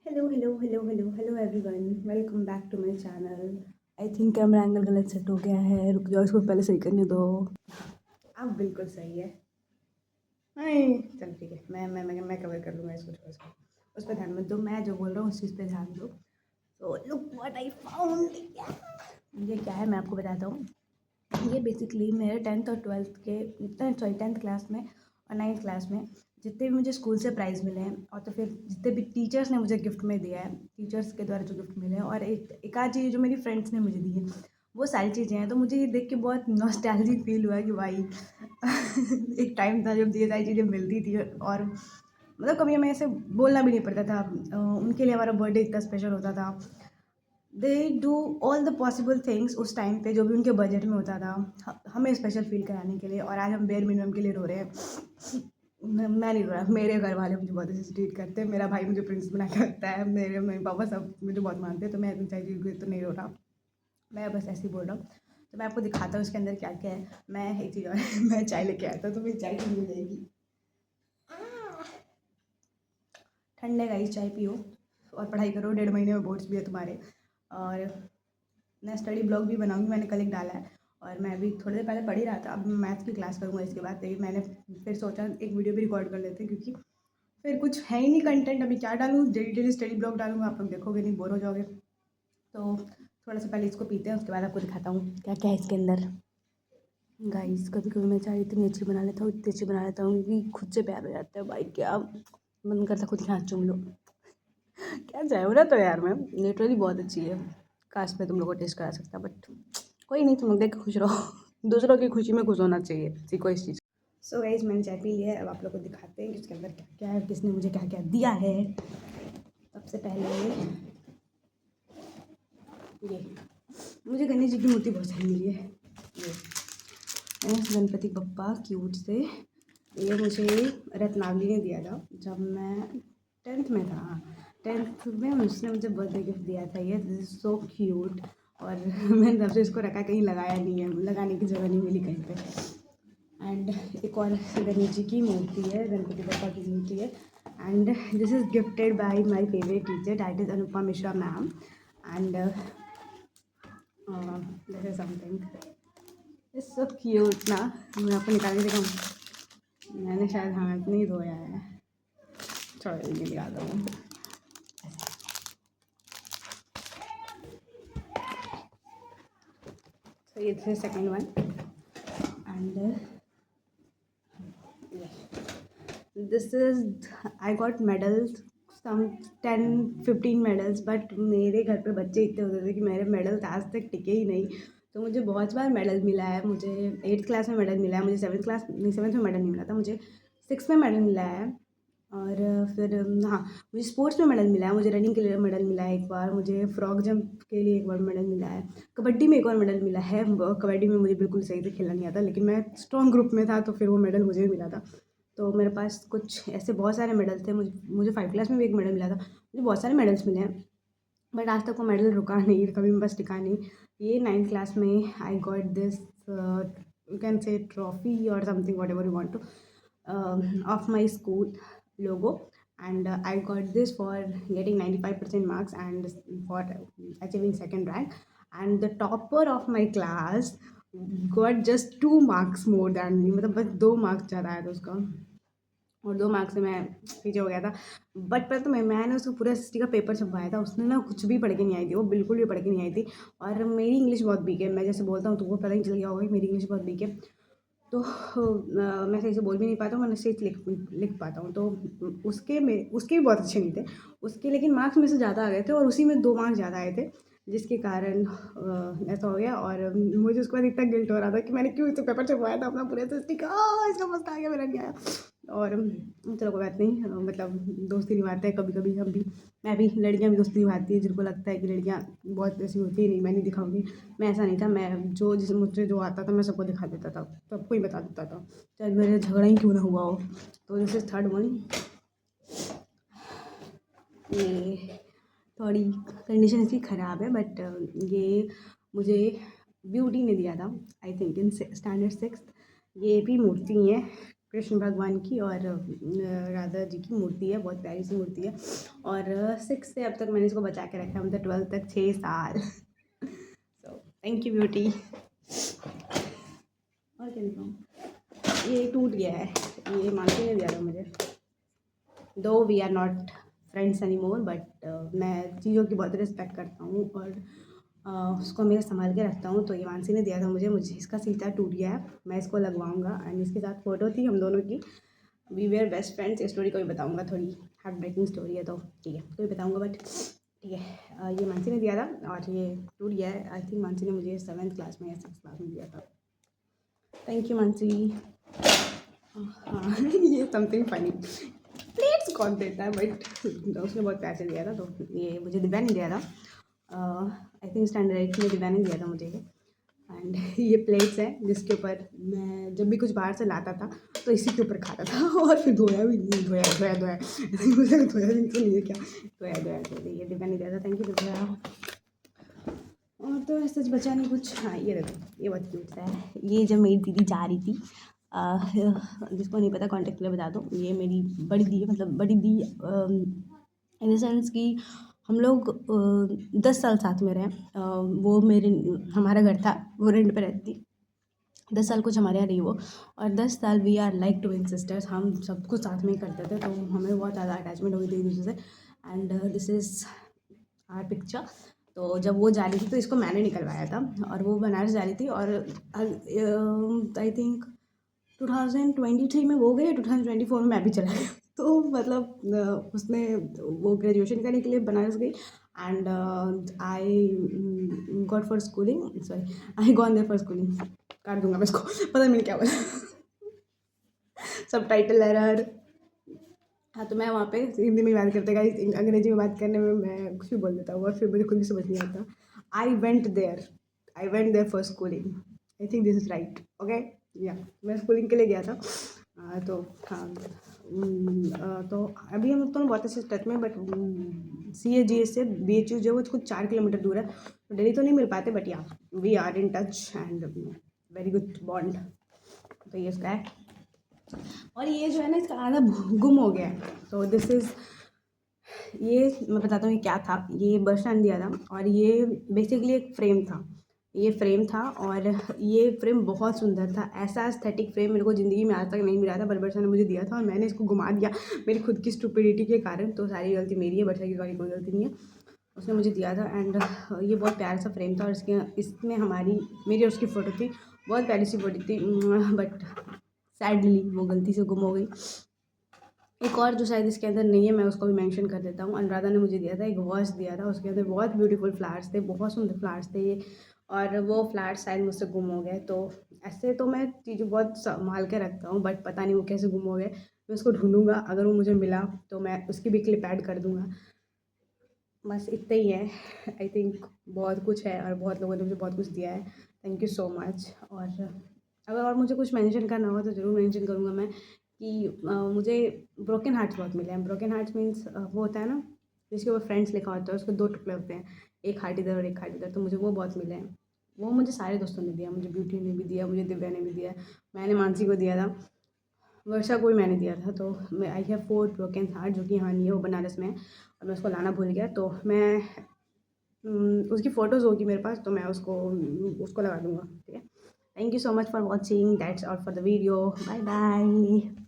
Hello everyone, welcome back to my channel. I think camera angle गलत set हो गया है, रुक जाओ, इसको पहले सही करने दो। अब बिल्कुल सही है। नहीं, चल ठीक है, मैं कवर कर लूँगा इसको, छोड़ इसको, उस पर ध्यान मत दो, मैं जो बोल रहा हूँ उस चीज़ पे ध्यान दो। So look what I found. ये क्या है मैं आपको बताता हूँ। ये बेसिकली मेरे 10th और 12th के 10th क्लास में और 9th क्लास में जितने भी मुझे स्कूल से प्राइज़ मिले हैं, और तो फिर जितने भी टीचर्स ने मुझे गिफ्ट में दिया है, टीचर्स के द्वारा जो गिफ्ट मिले हैं, और एक आध चीज़ जो मेरी फ्रेंड्स ने मुझे दी है, वो सारी चीज़ें हैं। तो मुझे ये देख के बहुत नॉस्टैल्जिक फील हुआ कि भाई एक टाइम था जब ये सारी चीज़ें मिलती थी, और मतलब कभी हमें ऐसे बोलना भी नहीं पड़ता था। उनके लिए हमारा बर्थडे इतना स्पेशल होता था। They do all the possible things उस टाइम पे, जो भी उनके बजट में होता था, हमें स्पेशल फील कराने के लिए। और आज हम बेयर मिनिमम के लिए रो रहे हैं। मैं नहीं रो रहा, मेरे घर वाले मुझे बहुत अच्छे से ट्रीट करते हैं, मेरा भाई मुझे प्रिंस बना के रखता है, मेरे मम्मी पापा सब मुझे बहुत मानते हैं, तो मैं इन सारी चीज़ तो नहीं रो रहा। मैं बस ऐसे ही बोल रहा हूँ। तो मैं आपको दिखाता हूँ इसके अंदर क्या क्या है। मैं एक चीज़ और मैं चाय लेके आया था, तो मेरी चाय ठंडी हो जाएगी। ठंडे गाइस, चाय पियो और पढ़ाई करो, 1.5 महीने में बोर्ड्स भी है तुम्हारे। और मैं स्टडी ब्लॉग भी बनाऊंगी, मैंने कल एक डाला है, और मैं अभी थोड़ी देर पहले पढ़ ही रहा था। अब मैं मैथ्स की क्लास करूँगा इसके बाद, लेकिन मैंने फिर सोचा एक वीडियो भी रिकॉर्ड कर लेते हैं, क्योंकि फिर कुछ है ही नहीं कंटेंट। अभी क्या डालूँ, डेली डेली स्टडी ब्लॉग डालूँगा, आप लोग देखोगे नहीं, बोर हो जाओगे। तो थोड़ा सा पहले इसको पीते हैं, उसके बाद आपको दिखाता हूँ क्या क्या है इसके अंदर। गाइस, कभी कभी मैं चाय इतनी अच्छी बना लेता हूँ, इतनी अच्छी बना लेता हूँ कि खुद से प्यार हो जाता है भाई। क्या मन करता खुद ही हाथ चूम लो। क्या चाय हो रहा तो यार, मैम लिटरली बहुत अच्छी है। काश मैं तुम लोग को टेस्ट करा सकता, बट कोई नहीं, तुम लोग देख के खुश रहो। दूसरों की खुशी में खुश होना चाहिए, सीखो इस चीज़। सो गाइस, मैंने चाय पी लिया है। अब आप लोग को दिखाते हैं कि उसके अंदर क्या क्या है, किसने मुझे क्या क्या दिया है। सबसे पहले ये मुझे गणेश जी की मूर्ति बहुत सारी मिली है। ये गणपति बप्पा क्यूट से, ये मुझे रत्नावली ने दिया था जब मैं 10th में था। हाँ, 10th में उसने मुझे बर्थडे गिफ्ट दिया था। ये दिस इज़ सो क्यूट। और मैंने तब से इसको रखा, कहीं लगाया नहीं है, लगाने की जगह नहीं मिली कहीं पे। एंड एक और गणेश जी की मूर्ति है, गणपति बप्पा की मूर्ति है। And this is gifted bye my favourite teacher, that is Anupama Mishra ma'am. And this is something it's so cute ना। मैं आपको निकाल के दिखाऊँ, मैंने शायद हाथ नहीं धोया है, थोड़ा जल्दी निकाल दूँ। So ये this second one. And this is I got medals, some 10-15 medals, but मेरे घर पे बच्चे इतने होते थे कि मेरे मेडल्स आज तक टिके ही नहीं। तो मुझे बहुत बार मेडल मिला है। मुझे 8th क्लास में मेडल मिला है, मुझे 7th क्लास नहीं, 7th में मेडल नहीं मिला था, मुझे 6th में मेडल मिला है। और फिर हाँ, मुझे स्पोर्ट्स में मेडल मिला है, मुझे रनिंग के लिए मेडल मिला है एक बार, मुझे फ्रॉक जंप के लिए एक बार मेडल मिला है, कबड्डी में एक और मेडल मिला है। कबड्डी में मुझे बिल्कुल सही से खेलना नहीं आता, लेकिन मैं स्ट्रॉन्ग ग्रुप में था, तो फिर वो मेडल मुझे भी मिला था। तो मेरे पास कुछ ऐसे बहुत सारे मेडल थे। मुझे 5th क्लास में भी एक मेडल मिला था। मुझे बहुत सारे मेडल्स मिले हैं, बट आज तक वो मेडल रुका नहीं, कभी मेरे पास टिका नहीं। ये 9th क्लास में I got this, you can say trophy और something, whatever you want to, of my school logo. And I got this for getting 95% marks and for achieving second rank. And the topper of my class got just 2 marks more than me, मतलब बस 2 marks ज़्यादा आया था उसका, और 2 marks से मैं पीछे हो गया था। बट पहले तो मैंने उसको पूरा एसएसटी का पेपर छपवाया था, उसने ना कुछ भी पढ़ के नहीं आई थी, वो बिल्कुल भी पढ़ के नहीं आई थी। और मेरी इंग्लिश बहुत वीक है, मैं जैसे बोलता हूँ तो वो पता ही चल गया होगा कि मेरी इंग्लिश बहुत वीक है। तो मैं सही से बोल भी नहीं पाता हूँ, मैं सही से लिख लिख पाता हूँ। तो उसके भी बहुत अच्छे नहीं थे उसके, लेकिन मार्क्स में से ज़्यादा आ गए थे, और उसी में 2 मार्क्स ज़्यादा आए थे, जिसके कारण ऐसा हो गया। और मुझे उसके बाद इतना गिल्ट हो रहा था कि मैंने क्यों इसे पेपर छपवाया था अपना पूरे एसएसटी का। इसका मस्त आ गया, मेरा नहीं आया। और चलो कोई बात नहीं, मतलब दोस्ती निभाते हैं कभी कभी हम भी, मैं भी, लड़कियां भी दोस्ती निभाती है। जिनको लगता है कि लड़कियां बहुत ऐसी होती है, नहीं मैं नहीं दिखाऊंगी, मैं ऐसा नहीं था। मैं जो जिस मुझसे जो आता था मैं सबको दिखा देता था, सबको ही बता देता था, चाहे मेरे झगड़ा ही क्यों ना हुआ हो। तो दिस इज थर्ड वन। ये थोड़ी कंडीशन इसकी ख़राब है, बट ये मुझे ब्यूटी ने दिया था, I think in standard 6th। ये भी मूर्ति है कृष्ण भगवान की और राधा जी की मूर्ति है, बहुत प्यारी सी मूर्ति है। और 6 से अब तक मैंने इसको बचा के रखा है, मतलब 12 तक 6 साल। So thank you beauty. और क्या दिखाऊँ, ये टूट गया है, ये मानसी ने दिया था मुझे। Though we are not friends any more, but मैं चीज़ों की बहुत रिस्पेक्ट करता हूँ और उसको मैं संभाल के रखता हूँ। तो ये मानसी ने दिया था मुझे इसका सीता टूट गया है, मैं इसको लगवाऊंगा। एंड इसके साथ फ़ोटो थी हम दोनों की, वी वेयर बेस्ट फ्रेंड्स। ये स्टोरी कोई बताऊंगा, थोड़ी हार्ट ब्रेकिंग स्टोरी है, तो ठीक है कोई बताऊंगा, बट ठीक है। ये मानसी ने दिया था और ये टूट गया है। आई थिंक मानसी ने मुझे 7th क्लास में या 6th क्लास में दिया था। Thank you Mansi. हाँ ये समथिंग फनी, प्लेट्स कौन देता है, बट उसने बहुत पैसे दिया था, तो ये मुझे दिव्या ने दिया था। आई थिंक स्टैंडर्ड 8 में दिव्या ने दिया था मुझे ये। एंड ये प्लेट्स हैं जिसके ऊपर मैं जब भी कुछ बाहर से लाता था तो इसी के ऊपर खाता था और फिर धोया भी नहीं, धोया मुझे धोया भी तो नहीं है क्या, धोया तो ये दिव्या ने दिया था। Thank you Divya. और तो सच बचा नहीं कुछ। हाँ ये देखो, ये बहुत क्यूट सा है। ये जब मेरी दीदी जा रही थी, जिसको नहीं पता कॉन्टेक्ट में बता दो, ये मेरी बड़ी दी, मतलब बड़ी दी इन द सेंस कि हम लोग 10 साल साथ में रहे। वो मेरे हमारा घर था, वो रेंट पे रहती थी। 10 साल कुछ हमारे यहाँ रही वो, और 10 साल we are like twin sisters. हम सब कुछ साथ में ही करते थे, तो हमें बहुत ज़्यादा अटैचमेंट हो गई थी एक दूसरे से। And this is our picture. तो जब वो जा रही थी तो इसको मैंने निकलवाया था, और वो बनारस जा रही थी, और आई थिंक 2023 में वो गए, 2024 में मैं भी चला गया। तो मतलब उसने वो ग्रेजुएशन करने के लिए बनारस गई, and I got for schooling, sorry I gone there for schooling. काट दूंगा मैं इसको, पता नहीं मैंने क्या बोला। सब टाइटल एरर। हाँ तो मैं वहाँ पे हिंदी में बात करते गाइस, अंग्रेजी में बात करने में मैं कुछ भी बोल देता हूँ और फिर मुझे खुद भी समझ नहीं आता। I went there for schooling, I think this is right, okay. या मैं स्कूलिंग के लिए गया था। तो हाँ तो अभी हम दोनों बहुत अच्छे टच में, बट CAGS से BHU जो है वो कुछ 4 किलोमीटर दूर है, तो डेली तो नहीं मिल पाते, but yeah we are in touch and very good bond. तो ये उसका है। और ये जो है ना, इसका आधा गुम हो गया है। तो दिस इज़, ये मैं बताता हूँ ये क्या था। ये बर्षा ने दिया था, और ये बेसिकली एक फ्रेम था। ये फ्रेम था, और ये फ्रेम बहुत सुंदर था। ऐसा एस्थेटिक फ्रेम मेरे को ज़िंदगी में आज तक नहीं मिला था, पर बर्षा ने मुझे दिया था, और मैंने इसको घुमा दिया मेरी खुद की स्टुपिडिटी के कारण। तो सारी गलती मेरी है, बर्षा की बाकी कोई गलती नहीं है। उसने मुझे दिया था, एंड ये बहुत प्यारा सा फ्रेम था, और इसमें मेरी और उसकी फ़ोटो थी। बहुत प्यारी सी फ़ोटो थी, बट सैडली वो गलती से गुम हो गई। एक और जो शायद इसके अंदर नहीं है, मैं उसको भी मेंशन कर देता हूँ। अनुराधा ने मुझे दिया था, एक वॉश दिया था, उसके अंदर बहुत ब्यूटीफुल फ्लावर्स थे, बहुत सुंदर फ्लावर्स थे ये, और वो फ्लावर्स शायद मुझसे गुम हो गए। तो ऐसे तो मैं चीज़ें बहुत संभाल के रखता हूँ, बट पता नहीं वो कैसे गुम हो गए। मैं उसको ढूंढूंगा, अगर वो मुझे मिला तो मैं उसकी भी क्लिप ऐड कर दूँगा। बस इतना ही है। आई थिंक बहुत कुछ है, और बहुत लोगों ने मुझे बहुत कुछ दिया है। Thank you so much. और अगर और मुझे कुछ मेंशन करना होगा तो ज़रूर मेंशन करूँगा मैं, कि मुझे ब्रोकन हार्ट्स बहुत मिले हैं। ब्रोकन हार्ट्स मीन्स वो होता है ना जिसके ऊपर फ्रेंड्स लिखा होता है, उसके 2 टुकड़े होते हैं, एक हार्ट इधर और एक हार्ट इधर। तो मुझे वो बहुत मिले हैं। वो मुझे सारे दोस्तों ने दिया, मुझे ब्यूटी ने भी दिया, मुझे दिव्या ने भी दिया, मैंने मानसी को दिया था, वर्षा को भी मैंने दिया था। तो मैं आई हैव 4 ब्रोकन हार्ट, जो कि यहाँ नहीं है, वो बनारस में है, और मैं उसको लाना भूल गया। तो मैं उसकी फ़ोटोज़ होगी मेरे पास, तो मैं उसको उसको लगा दूँगा, ठीक है। Thank you so much for watching, that's all for the video, bye bye.